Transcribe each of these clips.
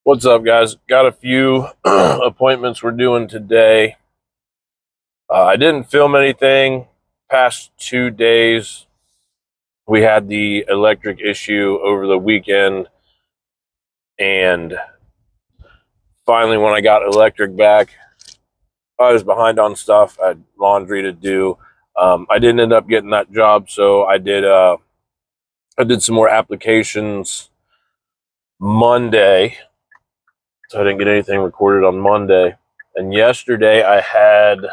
What's up, guys? Got a few appointments we're doing today. I didn't film anything past 2 days. We had the electric issue over the weekend, and finally, when I got electric back, I was behind on stuff. I had laundry to do. I didn't end up getting that job, so I did. I did some more applications Monday, so I didn't get anything recorded on Monday. And yesterday, I had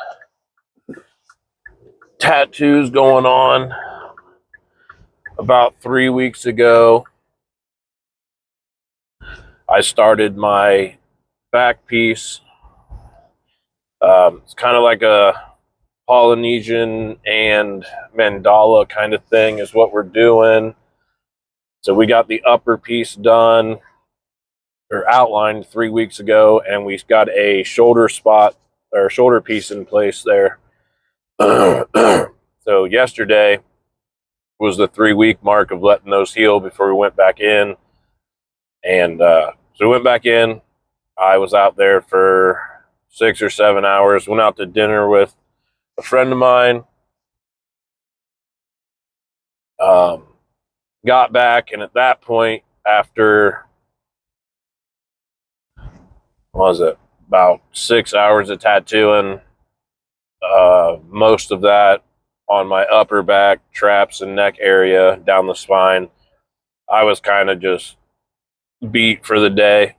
tattoos going on. About 3 weeks ago, I started my back piece. It's kind of like a Polynesian and mandala kind of thing is what we're doing. So we got the upper piece done or outlined 3 weeks ago, and we got a shoulder spot or shoulder piece in place there. So yesterday was the 3 week mark of letting those heal before we went back in. And so we went back in. I was out there for 6 or 7 hours, went out to dinner with a friend of mine, um, got back, and at that point, after, what was it, about 6 hours of tattooing, most of that on my upper back, traps, and neck area down the spine, I was kind of just beat for the day.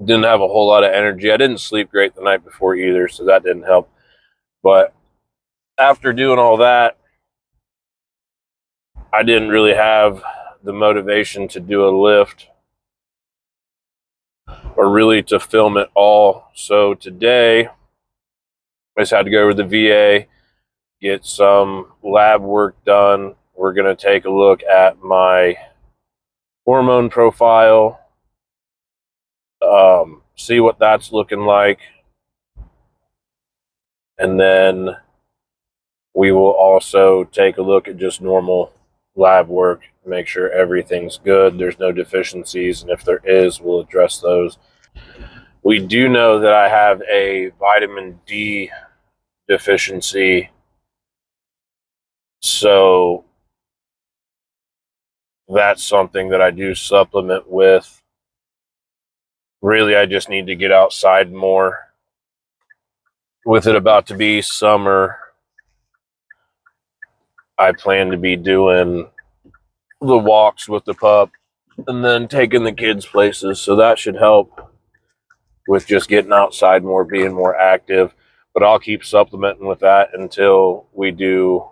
Didn't have a whole lot of energy. I didn't sleep great the night before either, so that didn't help. But after doing all that, I didn't really have the motivation to do a lift or really to film it all. So today, I just had to go over to the VA, get some lab work done. We're going to take a look at my hormone profile, see what that's looking like. And then we will also take a look at just normal lab work, make sure everything's good, there's no deficiencies, and if there is, we'll address those. We do know that I have a vitamin D deficiency, so that's something that I do supplement with. Really, I just need to get outside more. With it about to be summer, I plan to be doing the walks with the pup and then taking the kids places, so that should help with just getting outside more, being more active. But I'll keep supplementing with that until we do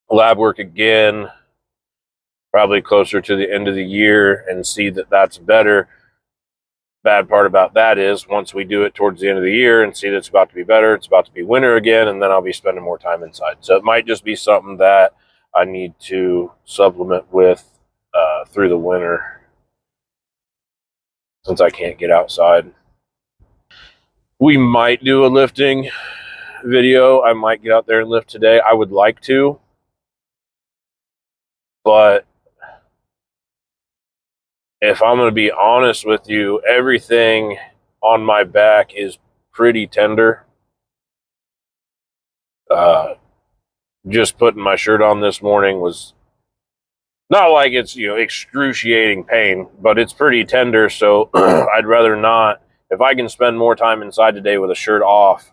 lab work again, probably closer to the end of the year, and see that that's better. Bad part about that is once we do it towards the end of the year and see that it's about to be better, it's about to be winter again, and then I'll be spending more time inside. So it might just be something that I need to supplement with through the winter since I can't get outside. We might do a lifting video. I might get out there and lift today. I would like to, but if I'm going to be honest with you, everything on my back is pretty tender. Just putting my shirt on this morning was not like it's, excruciating pain, but it's pretty tender. So I'd rather not. If I can spend more time inside today with a shirt off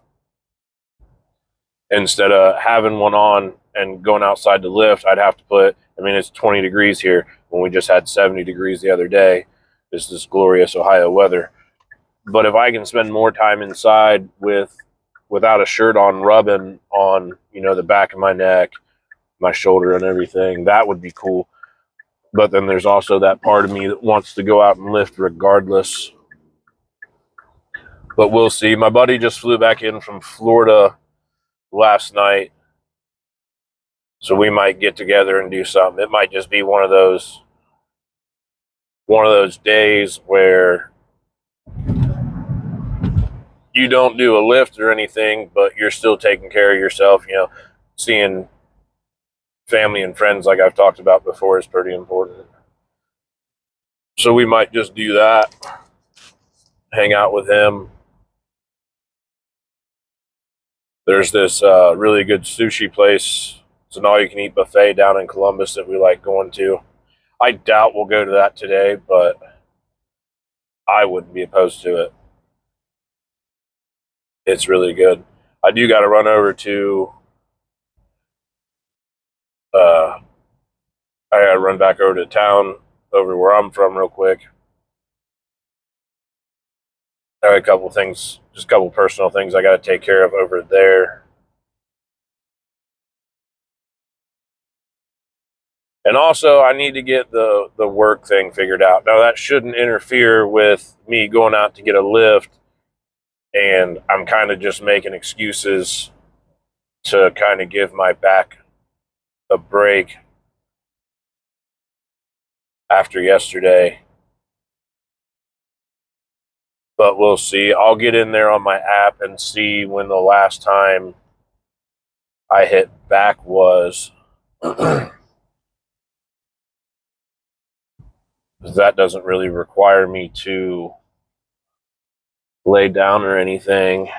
instead of having one on and going outside to lift, I'd have to it's 20 degrees here when we just had 70 degrees the other day. This is glorious Ohio weather. But if I can spend more time inside without a shirt on, rubbing on, the back of my neck, my shoulder and everything, that would be cool. But then there's also that part of me that wants to go out and lift regardless. But we'll see. My buddy just flew back in from Florida last night, so we might get together and do something. It might just be one of those days where you don't do a lift or anything, but you're still taking care of yourself. Seeing family and friends, like I've talked about before, is pretty important. So we might just do that, hang out with him. There's this really good sushi place. It's an all-you-can-eat buffet down in Columbus that we like going to. I doubt we'll go to that today, but I wouldn't be opposed to it. It's really good. I do got to run over to I gotta run back over to town, over where I'm from, real quick. I have a couple things, just a couple personal things I got to take care of over there. And also, I need to get the work thing figured out. Now, that shouldn't interfere with me going out to get a lift, and I'm kind of just making excuses to kind of give my back a break after yesterday. But we'll see. I'll get in there on my app and see when the last time I hit back was. That doesn't really require me to lay down or anything.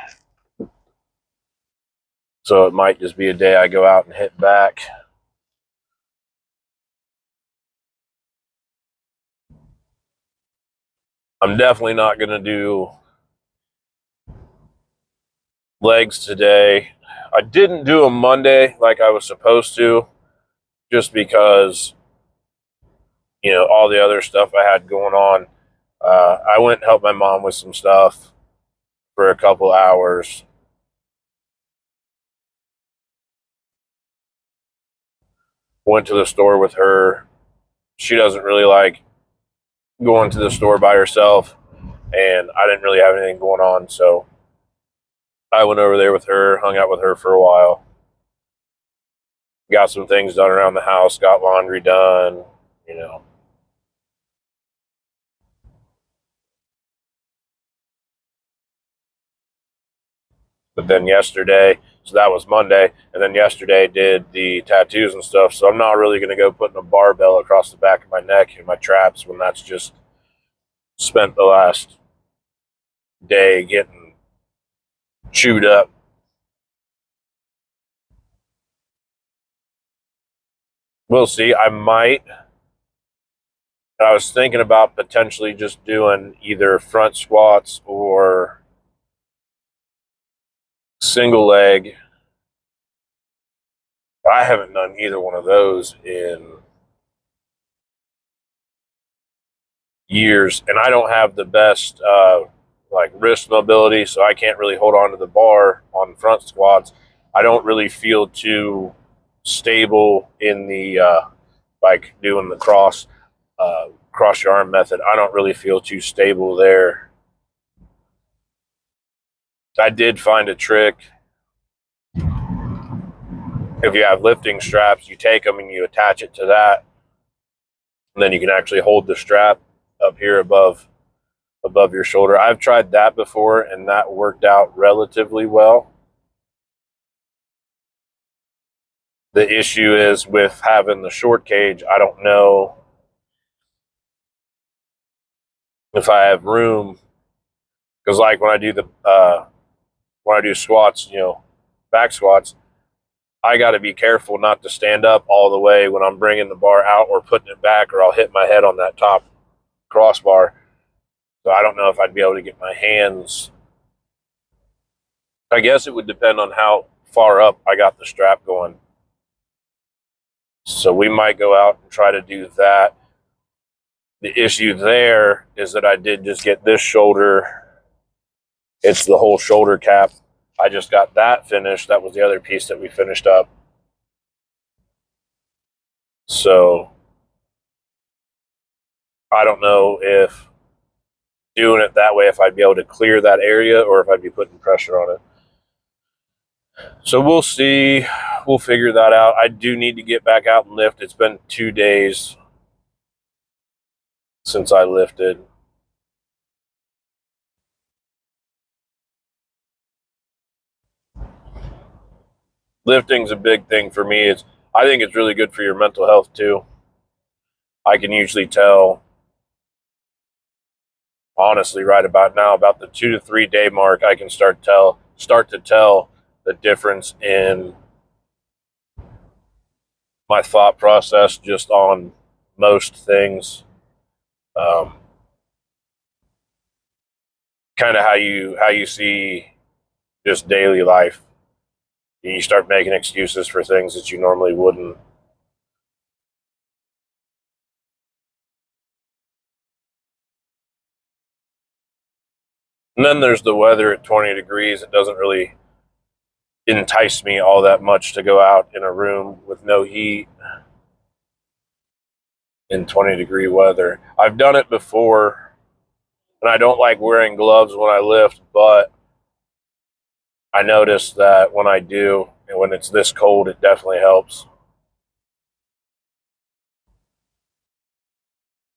So it might just be a day I go out and hit back. I'm definitely not going to do legs today. I didn't do them Monday like I was supposed to, just because, all the other stuff I had going on. I went and helped my mom with some stuff for a couple hours. Went to the store with her. She doesn't really like going to the store by herself, and I didn't really have anything going on, so I went over there with her, hung out with her for a while, got some things done around the house, got laundry done. But then yesterday, so that was Monday, and then yesterday did the tattoos and stuff, so I'm not really going to go putting a barbell across the back of my neck and my traps when that's just spent the last day getting chewed up. We'll see. I was thinking about potentially just doing either front squats or single leg. I haven't done either one of those in years, and I don't have the best like wrist mobility, so I can't really hold on to the bar on front squats. I don't really feel too stable in the like doing the cross your arm method. I don't really feel too stable there. I did find a trick. If you have lifting straps, you take them and you attach it to that, and then you can actually hold the strap up here above your shoulder. I've tried that before, and that worked out relatively well. The issue is with having the short cage, I don't know if I have room, because like when I do squats, back squats, I got to be careful not to stand up all the way when I'm bringing the bar out or putting it back, or I'll hit my head on that top crossbar. So I don't know if I'd be able to get my hands. I guess it would depend on how far up I got the strap going. So we might go out and try to do that. The issue there is that I did just get this shoulder. It's the whole shoulder cap. I just got that finished. That was the other piece that we finished up. So I don't know if doing it that way, if I'd be able to clear that area or if I'd be putting pressure on it. So we'll see. We'll figure that out. I do need to get back out and lift. It's been 2 days since I lifted. Lifting's a big thing for me. I think it's really good for your mental health too. I can usually tell honestly right about now, about the 2 to 3 day mark, I can start to tell the difference in my thought process just on most things. Kind of how you see just daily life. You start making excuses for things that you normally wouldn't. And then there's the weather at 20 degrees. It doesn't really entice me all that much to go out in a room with no heat in 20-degree weather. I've done it before, and I don't like wearing gloves when I lift, but I notice that when I do, and when it's this cold, it definitely helps.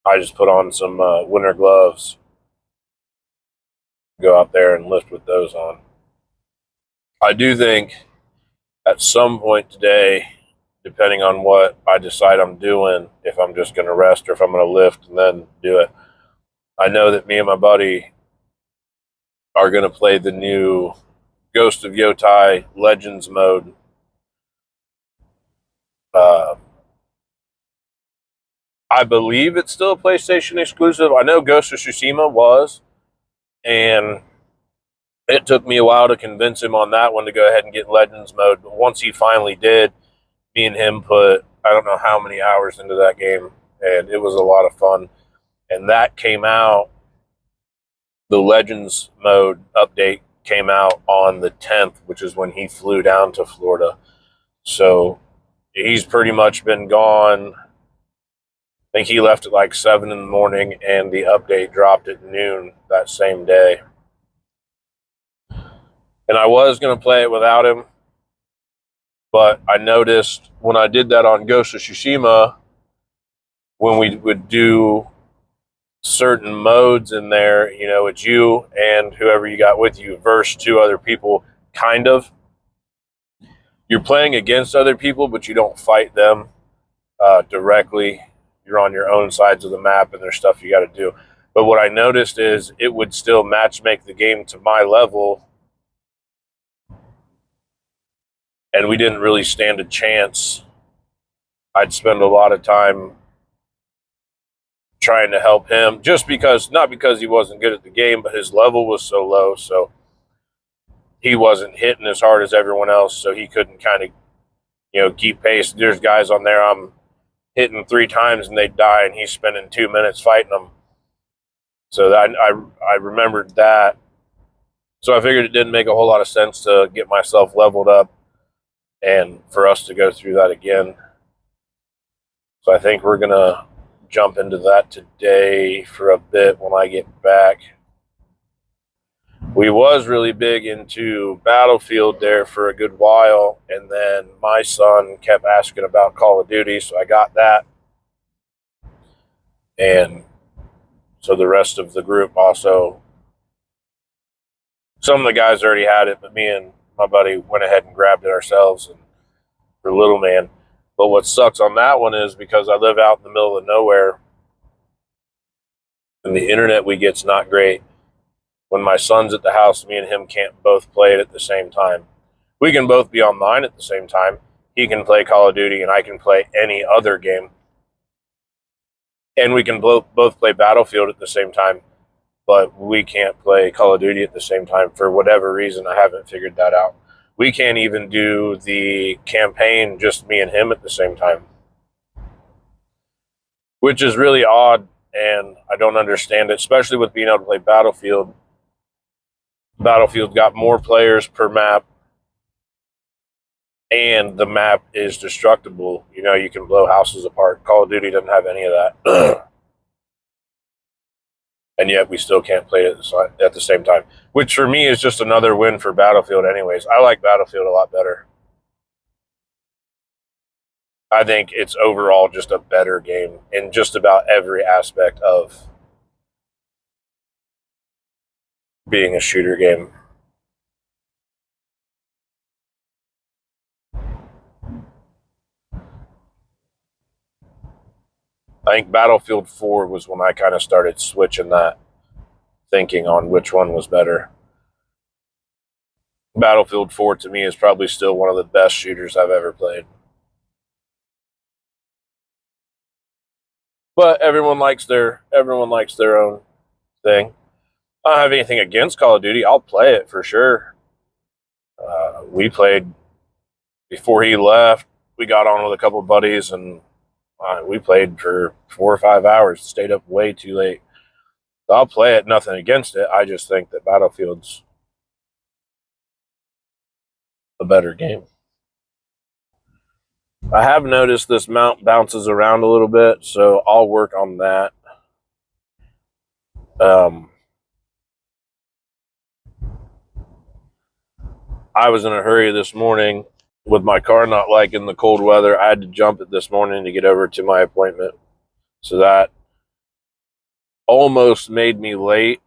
I just put on some winter gloves, go out there and lift with those on. I do think at some point today, depending on what I decide I'm doing, if I'm just going to rest or if I'm going to lift and then do it, I know that me and my buddy are going to play the new Ghost of Yotai Legends mode. Uh, I believe it's still a PlayStation exclusive. I know Ghost of Tsushima was, and it took me a while to convince him on that one to go ahead and get Legends mode. But once he finally did, me and him put I don't know how many hours into that game, and it was a lot of fun. And that came out, the Legends mode update came out on the 10th, which is when he flew down to Florida. So he's pretty much been gone. I think he left at like 7 in the morning, and the update dropped at noon that same day. And I was going to play it without him, but I noticed when I did that on Ghost of Tsushima, when we would do certain modes in there, you know, it's you and whoever you got with you versus 2 other people, kind of. You're playing against other people, but you don't fight them directly. You're on your own sides of the map, and there's stuff you got to do. But what I noticed is it would still match make the game to my level, and we didn't really stand a chance. I'd spend a lot of time trying to help him just because, not because he wasn't good at the game, but his level was so low. So he wasn't hitting as hard as everyone else. So he couldn't kind of, you know, keep pace. There's guys on there I'm hitting 3 times and they die, and he's spending 2 minutes fighting them. So that, I remembered that. So I figured it didn't make a whole lot of sense to get myself leveled up and for us to go through that again. So I think we're going to jump into that today for a bit when I get back. We was really big into Battlefield there for a good while, and then my son kept asking about Call of Duty, so I got that. And so the rest of the group also, some of the guys already had it, but me and my buddy went ahead and grabbed it ourselves and for little man. But what sucks on that one is because I live out in the middle of nowhere and the internet we get's not great. When my son's at the house, me and him can't both play it at the same time. We can both be online at the same time. He can play Call of Duty and I can play any other game. And we can both play Battlefield at the same time, but we can't play Call of Duty at the same time for whatever reason. I haven't figured that out. We can't even do the campaign, just me and him at the same time, which is really odd, and I don't understand it, especially with being able to play Battlefield. Battlefield got more players per map, and the map is destructible. You know, you can blow houses apart. Call of Duty doesn't have any of that. And yet we still can't play it at the same time, which for me is just another win for Battlefield anyways. I like Battlefield a lot better. I think it's overall just a better game in just about every aspect of being a shooter game. I think Battlefield 4 was when I kind of started switching that. thinking on which one was better. Battlefield 4 to me is probably still one of the best shooters I've ever played. But everyone likes their own thing. I don't have anything against Call of Duty. I'll play it for sure. We played before he left. We got on with a couple of buddies and we played for 4 or 5 hours. Stayed up way too late. So I'll play it. Nothing against it. I just think that Battlefield's a better game. I have noticed this mount bounces around a little bit, so I'll work on that. I was in a hurry this morning with my car not liking the cold weather. I had to jump it this morning to get over to my appointment. So that almost made me late.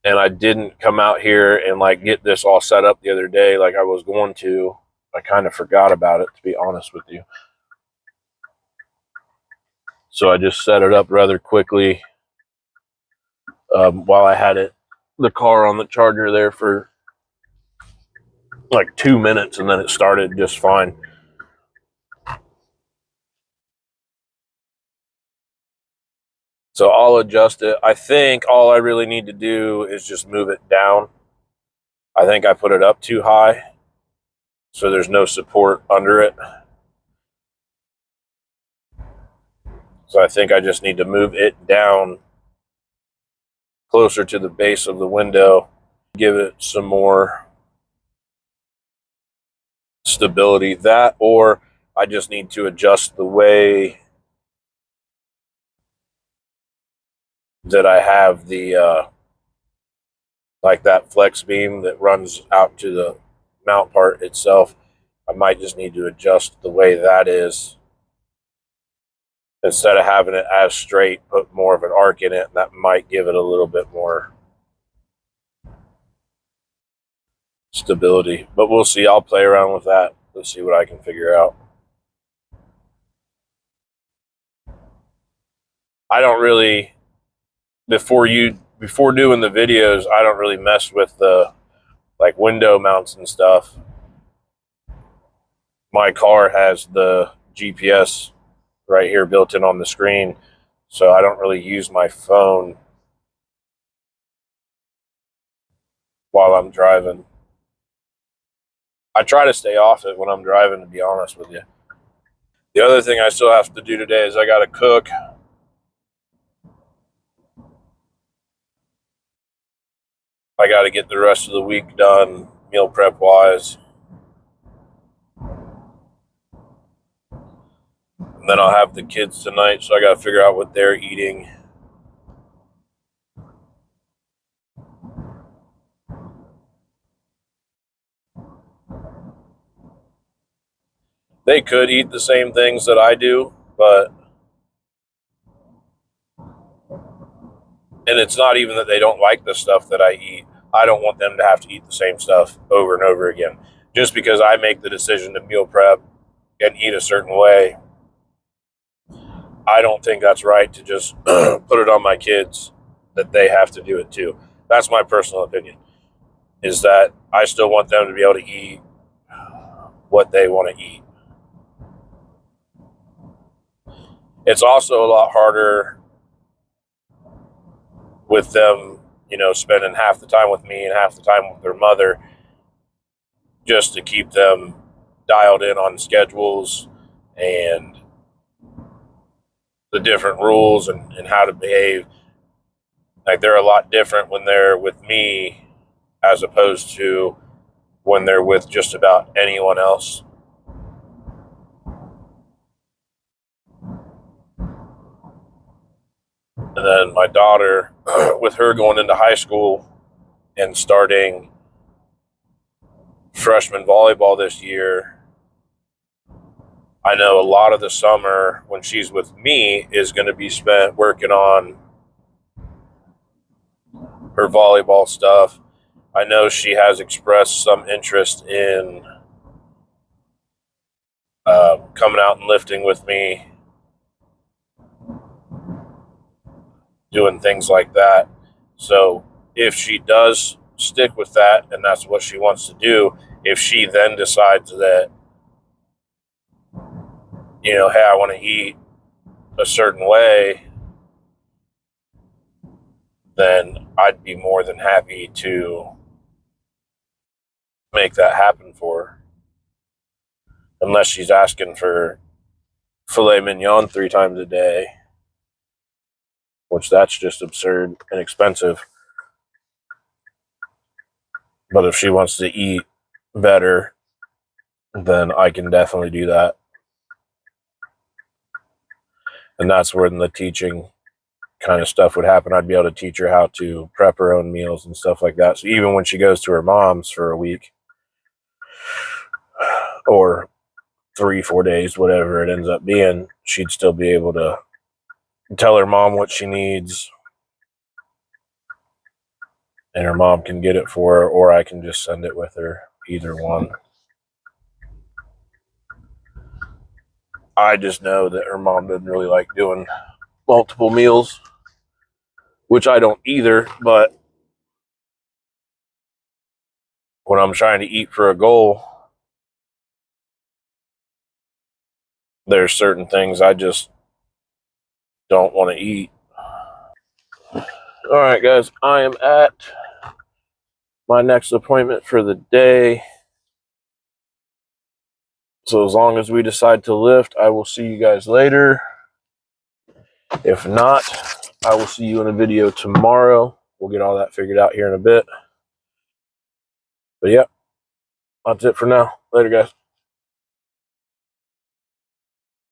And I didn't come out here and like get this all set up the other day like I was going to. I kind of forgot about it, to be honest with you. So I just set it up rather quickly while I had the car on the charger there for like 2 minutes, and then it started just fine. So I'll adjust it. I think all I really need to do is just move it down. I think I put it up too high, so there's no support under it. So I think I just need to move it down closer to the base of the window, give it some more stability. That, or I just need to adjust the way that I have the like that flex beam that runs out to the mount part itself. I might just need to adjust the way that is. Instead of having it as straight, put more of an arc in it, and that might give it a little bit more stability. But we'll see. I'll play around with that. Let's see what I can figure out. I don't really, before doing the videos, I don't really mess with the like window mounts and stuff. My car has the GPS right here built in on the screen, so I don't really use my phone while I'm driving. I try to stay off it when I'm driving, to be honest with you. The other thing I still have to do today is I got to cook. I got to get the rest of the week done, meal prep wise. And then I'll have the kids tonight, so I got to figure out what they're eating. They could eat the same things that I do, but, and it's not even that they don't like the stuff that I eat. I don't want them to have to eat the same stuff over and over again. Just because I make the decision to meal prep and eat a certain way, I don't think that's right to just put it on my kids that they have to do it too. That's my personal opinion, is that I still want them to be able to eat what they want to eat. It's also a lot harder with them, spending half the time with me and half the time with their mother, just to keep them dialed in on schedules and the different rules and how to behave. Like, they're a lot different when they're with me as opposed to when they're with just about anyone else. And then my daughter, with her going into high school and starting freshman volleyball this year, I know a lot of the summer when she's with me is going to be spent working on her volleyball stuff. I know she has expressed some interest in coming out and lifting with me, doing things like that. So if she does stick with that and that's what she wants to do, if she then decides that, you know, hey, I want to eat a certain way, then I'd be more than happy to make that happen for her. Unless she's asking for filet mignon 3 times a day, which that's just absurd and expensive. But if she wants to eat better, then I can definitely do that. And that's where the teaching kind of stuff would happen. I'd be able to teach her how to prep her own meals and stuff like that. So even when she goes to her mom's for a week or 3-4 days, whatever it ends up being, she'd still be able to tell her mom what she needs, and her mom can get it for her, or I can just send it with her, either one. I just know that her mom doesn't really like doing multiple meals, which I don't either, but when I'm trying to eat for a goal, there's certain things I just don't want to eat. All right, guys, I am at my next appointment for the day. So as long as we decide to lift, I will see you guys later. If not, I will see you in a video tomorrow. We'll get all that figured out here in a bit. But yeah, that's it for now. Later, guys.